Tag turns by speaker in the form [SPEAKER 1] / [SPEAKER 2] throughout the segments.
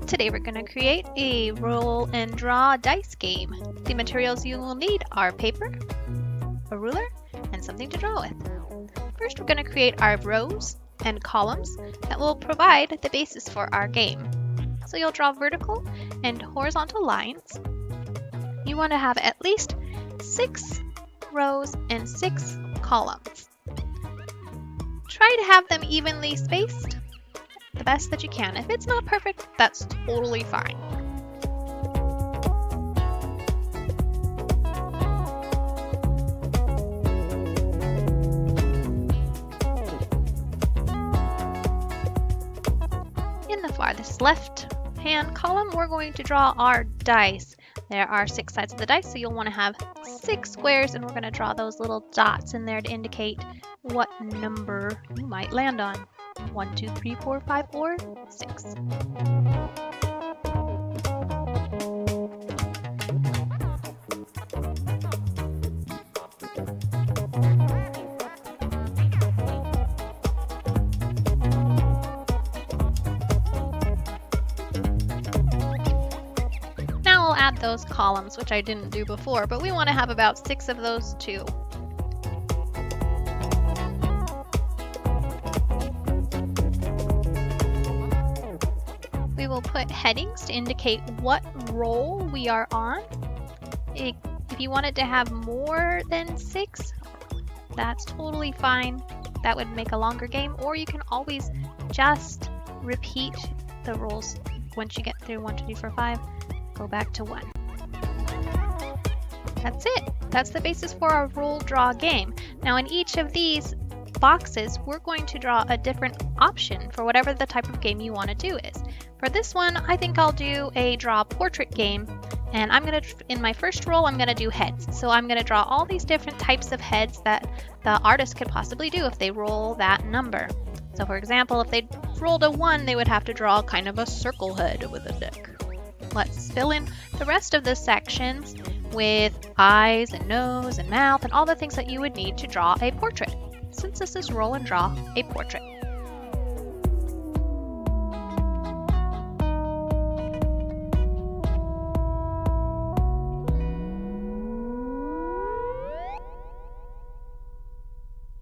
[SPEAKER 1] Today we're going to create a roll and draw dice game. The materials you will need are paper, a ruler, and something to draw with. First we're going to create our rows and columns that will provide the basis for our game. So you'll draw vertical and horizontal lines. You want to have at least 6 rows and 6 columns. Try to have them evenly spaced the best that you can. If it's not perfect, that's totally fine. In the farthest left-hand column, we're going to draw our dice. There are 6 sides of the dice, so you'll want to have 6 squares, and we're going to draw those little dots in there to indicate what number you might land on. 1, 2, 3, 4, 5, or 6. Now we'll add those columns, which I didn't do before, but we want to have about 6 of those too. We will put headings to indicate what roll we are on. If you wanted to have more than 6, that's totally fine. That would make a longer game, or you can always just repeat the rolls once you get through 1, 2, 3, 4, 5. Go back to 1. That's it. That's the basis for our roll draw game. Now in each of these boxes, we're going to draw a different option for whatever the type of game you want to do is. For this one, I think I'll do a draw portrait game, and in my first roll, I'm going to do heads. So I'm going to draw all these different types of heads that the artist could possibly do if they roll that number. So for example, if they rolled a 1, they would have to draw kind of a circle head with a neck. Let's fill in the rest of the sections with eyes and nose and mouth and all the things that you would need to draw a portrait, since this is roll and draw a portrait.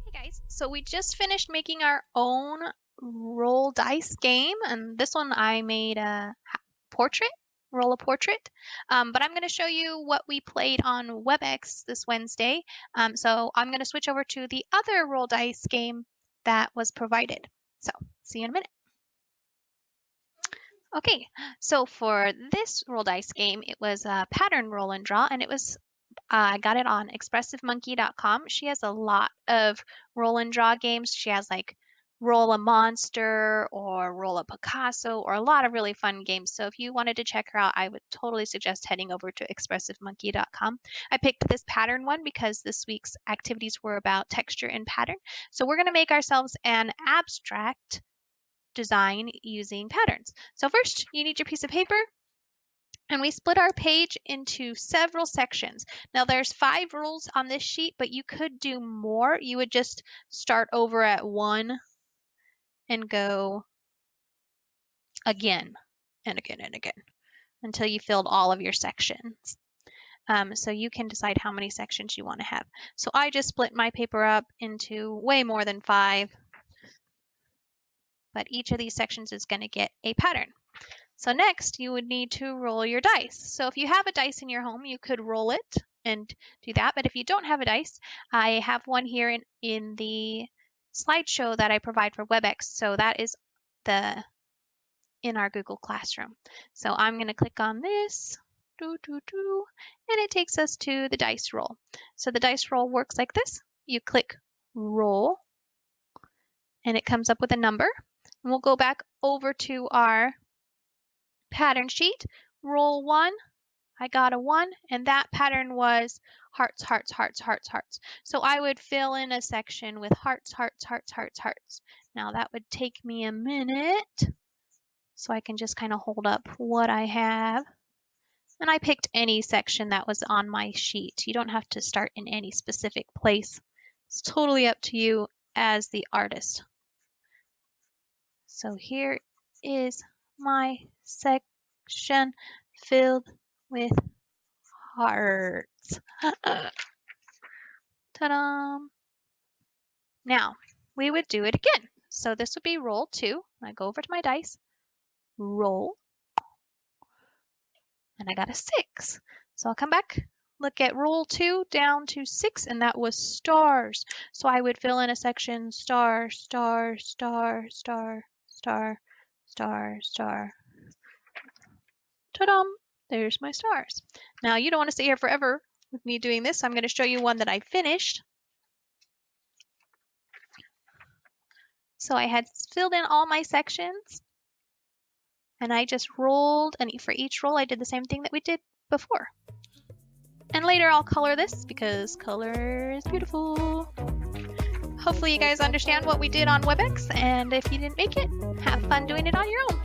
[SPEAKER 1] Hey guys, so we just finished making our own roll dice game, and this one I made a portrait. Roll a portrait, but I'm going to show you what we played on WebEx this Wednesday. So I'm going to switch over to the other roll dice game that was provided. So see you in a minute. Okay, so for this roll dice game, it was a pattern roll and draw, and it was I got it on expressivemonkey.com. She has a lot of roll and draw games. She has like Roll a Monster or Roll a Picasso or a lot of really fun games. So if you wanted to check her out, I would totally suggest heading over to expressivemonkey.com. I picked this pattern one because this week's activities were about texture and pattern. So we're going to make ourselves an abstract design using patterns. So first, you need your piece of paper. And we split our page into several sections. Now there's 5 rules on this sheet, but you could do more. You would just start over at 1 and go again and again and again until you filled all of your sections. So you can decide how many sections you want to have. So I just split my paper up into way more than 5, but each of these sections is going to get a pattern. So next, you would need to roll your dice. So if you have a dice in your home, you could roll it and do that. But if you don't have a dice, I have one here in the slideshow that I provide for WebEx. So that is in our Google Classroom. So I'm going to click on this, and it takes us to the dice roll. So the dice roll works like this. You click roll, and it comes up with a number. And we'll go back over to our pattern sheet, roll 1, I got a 1, and that pattern was hearts, hearts, hearts, hearts, hearts. So I would fill in a section with hearts, hearts, hearts, hearts, hearts. Now that would take me a minute, so I can just kind of hold up what I have. And I picked any section that was on my sheet. You don't have to start in any specific place. It's totally up to you as the artist. So here is my section filled with hearts. Ta-da! Now, we would do it again. So this would be roll 2. I go over to my dice, roll, and I got a 6. So I'll come back, look at roll 2 down to 6, and that was stars. So I would fill in a section star, star, star, star, star, star, star. Ta-dum! There's my stars. Now you don't want to stay here forever with me doing this, so I'm going to show you one that I finished. So I had filled in all my sections, and I just rolled, and for each roll I did the same thing that we did before. And later I'll color this because color is beautiful. Hopefully you guys understand what we did on WebEx, and if you didn't make it, have fun doing it on your own.